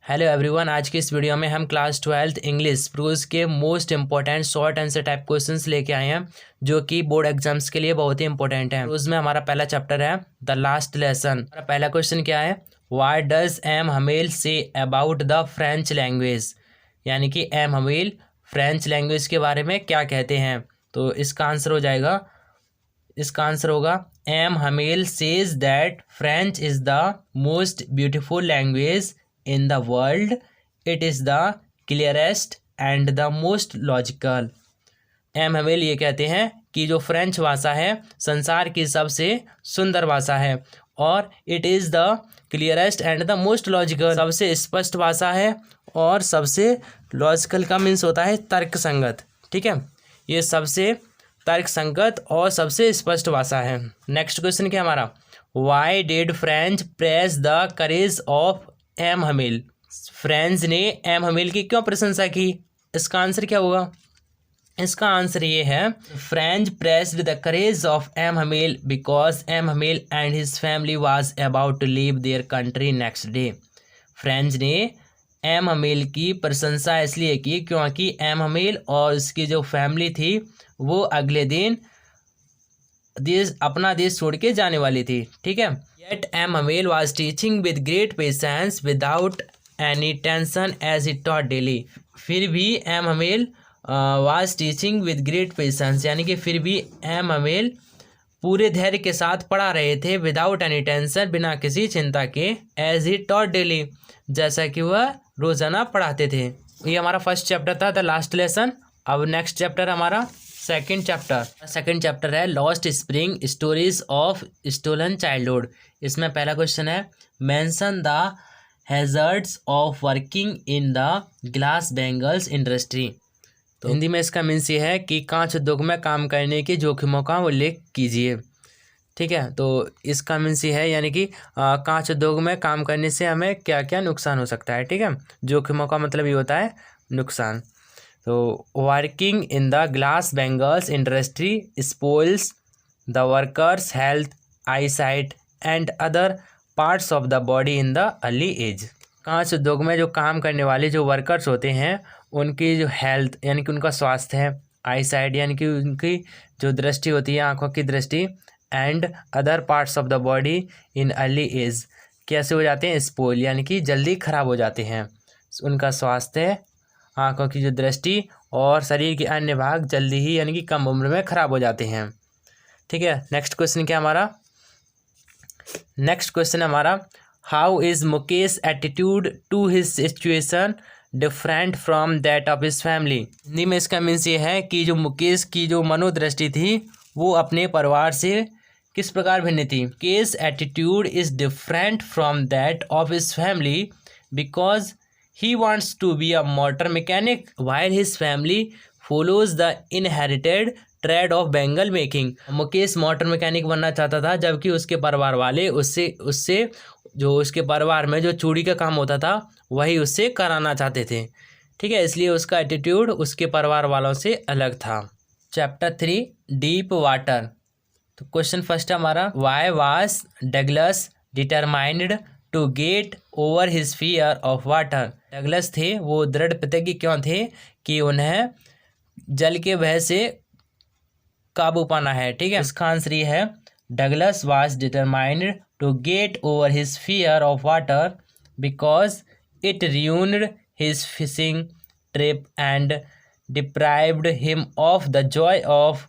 Hello everyone, आज की इस वीडियो में हम क्लास 12th इंग्लिश प्रोज के most important short answer type questions लेके आए हैं जो कि बोर्ड एग्जाम्स के लिए बहुत ही इंपॉर्टेंट है। प्रोज में हमारा पहला चैप्टर है द लास्ट लेसन। हमारा पहला क्वेश्चन क्या है, what does M Hamel say about the French language, यानी कि एम हमेल फ्रेंच लैंग्वेज के बारे में क्या कहते हैं। तो इसका आंसर होगा M Hamel says that French is the most beautiful language in the world. It is the clearest and the most logical. M Hamel ये कहते हैं कि जो फ्रेंच भाषा है संसार की सबसे सुंदर भाषा है और it is the clearest and the most logical, सबसे स्पष्ट भाषा है और सबसे लॉजिकल का मीन्स होता है तर्क संगत। ठीक है, ये सबसे तर्क संगत और सबसे स्पष्ट भाषा है। नेक्स्ट क्वेश्चन क्या हमारा, why did French praise the courage of M Hamel. French ने एम हमेल की क्यों प्रशंसा की, इसका आंसर क्या होगा। इसका आंसर ये है, French praised the courage of M Hamel because M Hamel and his family was about to leave their country next day. French ने एम हमेल की प्रशंसा इसलिए की क्योंकि एम हमेल और उसकी जो फैमिली थी वो अगले दिन अपना देश छोड़ के जाने वाली थी। ठीक है, yet M Hamel was teaching with great patience without any tension as he taught daily। फिर भी M Hamel was teaching with great patience, यानी कि फिर भी एम हमेल पूरे धैर्य के साथ पढ़ा रहे थे without any tension, बिना किसी चिंता के, as he taught daily, जैसा कि वह रोजाना पढ़ाते थे। ये हमारा फर्स्ट चैप्टर था द लास्ट लेसन। अब नेक्स्ट चैप्टर हमारा सेकेंड चैप्टर है lost spring stories of stolen childhood. इसमें पहला क्वेश्चन है, mention the hazards of working in the glass bangles industry. तो हिंदी में इसका मीन्स ये है कि कांच उद्योग में काम करने के जोखिमों का उल्लेख कीजिए। ठीक है, तो इसका मीन्स ये है, यानी कि कांच उद्योग में काम करने से हमें क्या क्या नुकसान हो सकता है। ठीक है, जोखिमों का मतलब ये होता है नुकसान। तो working in the glass bangles industry spoils the workers health, eyesight and other parts of the body in the early age. कांच उद्योग में जो काम करने वाले जो वर्कर्स होते हैं उनकी जो हेल्थ यानी कि उनका स्वास्थ्य है, आई साइट यानी कि उनकी जो दृष्टि होती है आंखों की दृष्टि, and other parts of the body in early age कैसे हो जाते हैं, स्पॉइल यानी कि जल्दी खराब हो जाते हैं। उनका स्वास्थ्य, आंखों की जो दृष्टि और शरीर के अन्य भाग जल्दी ही यानी कि कम उम्र में खराब हो जाते हैं। ठीक है, नेक्स्ट क्वेश्चन क्या हमारा, how is Mukesh attitude to his situation different from that of his family. Hindi में इसका मीन्स ये है कि जो मुकेश की जो मनोदृष्टि थी वो अपने परिवार से किस प्रकार भिन्न थी। Mukesh attitude is different from that of his family because he wants to be a motor mechanic while his family follows the inherited trade of bangle making। Mukesh motor mechanic बनना चाहता था जबकि उसके परिवार वाले उससे जो उसके परिवार में जो चूड़ी का काम होता था वही उससे कराना चाहते थे। ठीक है, इसलिए उसका एटीट्यूड उसके परिवार वालों से अलग था। Chapter 3 deep water. तो क्वेश्चन फर्स्ट है हमारा, why was Douglas determined to get over his fear of water. Douglas थे वो दृढ़ प्रतिज्ञ क्यों थे कि उन्हें जल के भय से काबू पाना है। ठीक है, इसका आंसर ये है, Douglas was determined to get over his fear of water because it ruined his fishing trip and deprived him of the joy of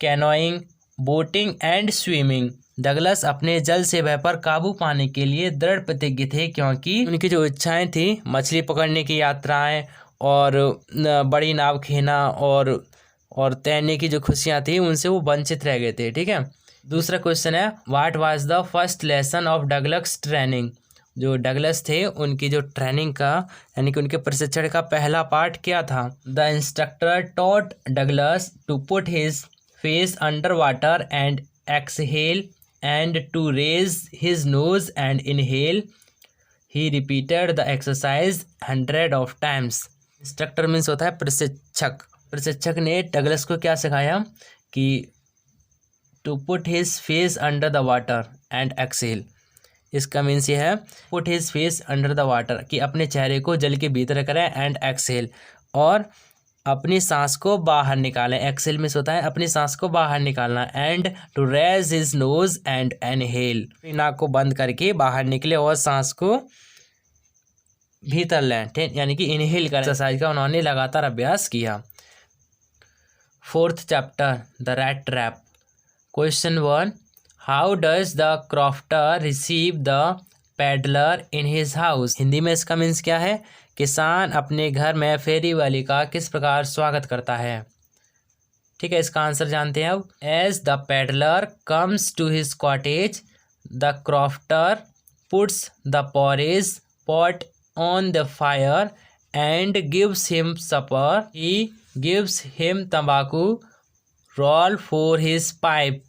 canoeing, boating and swimming. Douglas अपने जल से भय पर काबू पाने के लिए दृढ़ प्रतिज्ञ थे क्योंकि उनकी जो इच्छाएं थी मछली पकड़ने की यात्राएं और बड़ी नाव खेना और तैरने की जो खुशियां थी उनसे वो वंचित रह गए थे। ठीक है, दूसरा क्वेश्चन है, what was the first lesson of Douglas training. जो डगलस थे उनकी जो ट्रेनिंग का यानी कि उनके प्रशिक्षण का पहला पार्ट क्या था। The instructor taught Douglas to put his face under water and exhale and to raise his nose and inhale. He repeated the exercise 100 of times। Instructor means होता है प्रशिक्षक ने डगलस को क्या सिखाया कि to put his face under the water and exhale, इसका means ये है put his face under the water, कि अपने चेहरे को जल के भीतर करें, एंड एक्सेल, और अपनी सांस को बाहर निकालें। एक्सेल मीन्स होता है अपनी सांस को बाहर निकालना। And to raise his nose and inhale, नाक को बंद करके बाहर निकले और सांस को भीतर लें, ठीक, यानी कि इनहेल कर एक्सरसाइज का उन्होंने लगातार अभ्यास किया। Fourth chapter the rat trap. Question 1, how does the crofter receive the peddler in his house. Hindi में इसका मीन्स क्या है, किसान अपने घर में फेरी वाले का किस प्रकार स्वागत करता है। ठीक है, इसका आंसर जानते हैं अब। As the peddler comes to his cottage the crofter puts the porridge pot on the fire and gives him supper, he gives him तंबाकू रोल फॉर हिज पाइप।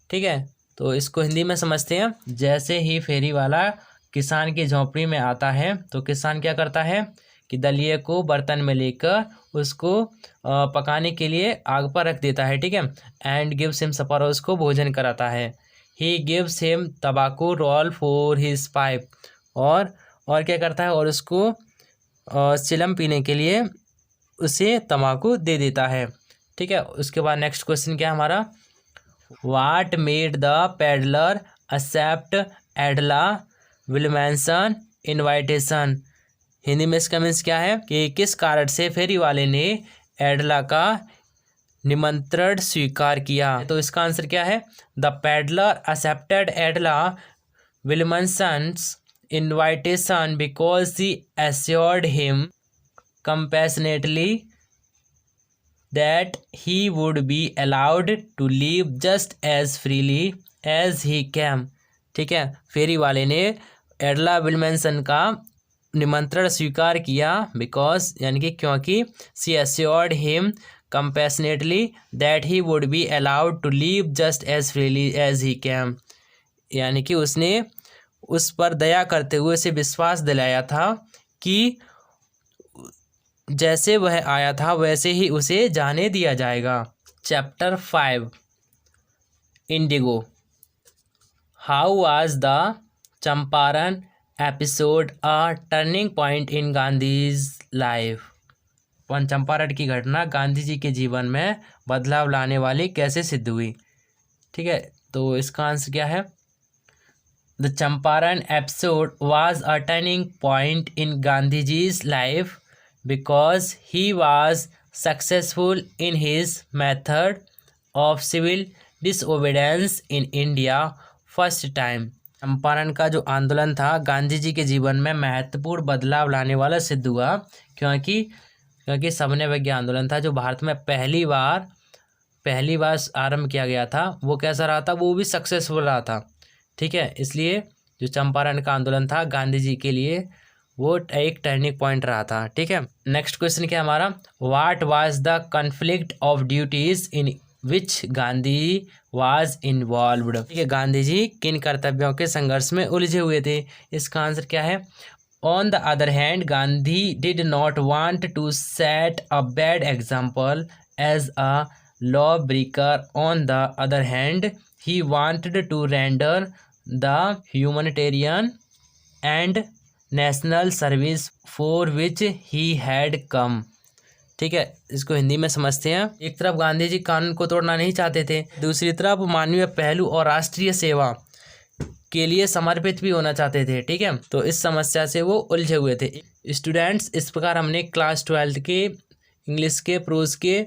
ठीक है, तो इसको हिंदी में समझते हैं। जैसे ही फेरी वाला किसान की झोंपड़ी में आता है तो किसान क्या करता है कि दलिए को बर्तन में लेकर उसको पकाने के लिए आग पर रख देता है। ठीक है, एंड गिव्स हिम सपर, उसको भोजन कराता है। ही गिव्स हिम तंबाकू रोल फॉर हिज पाइप, और क्या करता है, और उसको चिलम पीने के लिए उसे तंबाकू दे देता है। ठीक है, उसके बाद नेक्स्ट क्वेश्चन क्या है हमारा, what made the peddler accept Edla Willmansson invitation. Hindi में इसका मीन्स क्या है कि किस कारण से फेरी वाले ने एडला का निमंत्रण स्वीकार किया। तो इसका आंसर क्या है, the peddler accepted Edla Willmansson's invitation because he assured him compassionately that he would be allowed to leave just as freely as he came। ठीक है, फेरी वाले ने एडला विल्मैंसन का निमंत्रण स्वीकार किया बिकॉज यानी कि क्योंकि सी assured him compassionately that he would be allowed to leave just as freely as he came, यानी कि उसने उस पर दया करते हुए उसे विश्वास दिलाया था कि जैसे वह आया था वैसे ही उसे जाने दिया जाएगा। Chapter 5 Indigo. How was the Champaran episode a turning point in Gandhi's life. Champaran की घटना गांधी जी के जीवन में बदलाव लाने वाली कैसे सिद्ध हुई। ठीक है, तो इसका आंसर क्या है, The Champaran episode was a turning point in Gandhiji's life because he was successful in his method of civil disobedience in India first time। Champaran का जो आंदोलन था गांधी जी के जीवन में महत्वपूर्ण बदलाव लाने वाला सिद्ध हुआ, क्योंकि सविनय अवज्ञा आंदोलन था जो भारत में पहली बार आरंभ किया गया था। वो कैसा रहा था, वो भी सक्सेसफुल रहा था। ठीक है, इसलिए जो चंपारण का आंदोलन था गांधी जी के लिए वो एक टर्निंग पॉइंट रहा था। ठीक है, नेक्स्ट क्वेश्चन क्या हमारा, what was the conflict of duties in which Gandhi was involved. ठीक है, गांधी जी किन कर्तव्यों के संघर्ष में उलझे हुए थे। इसका आंसर क्या है, on the other hand Gandhi did not want to set a bad example as a law breaker. On the other hand he wanted to render the humanitarian and national service for which he had come। ठीक है, इसको हिंदी में समझते हैं। एक तरफ गांधी जी कानून को तोड़ना नहीं चाहते थे, दूसरी तरफ मानवीय पहलू और राष्ट्रीय सेवा के लिए समर्पित भी होना चाहते थे। ठीक है, तो इस समस्या से वो उलझे हुए थे। स्टूडेंट्स, इस प्रकार हमने क्लास 12 के इंग्लिश के प्रोज के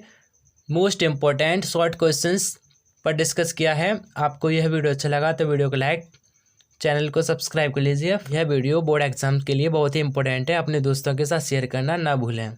मोस्ट इम्पोर्टेंट शॉर्ट क्वेश्चंस पर डिस्कस किया है। आपको यह वीडियो अच्छा लगा तो वीडियो को लाइक, चैनल को सब्सक्राइब कर लीजिए। यह वीडियो बोर्ड एग्जाम के लिए बहुत ही इंपॉर्टेंट है। अपने दोस्तों के साथ शेयर करना ना भूलें।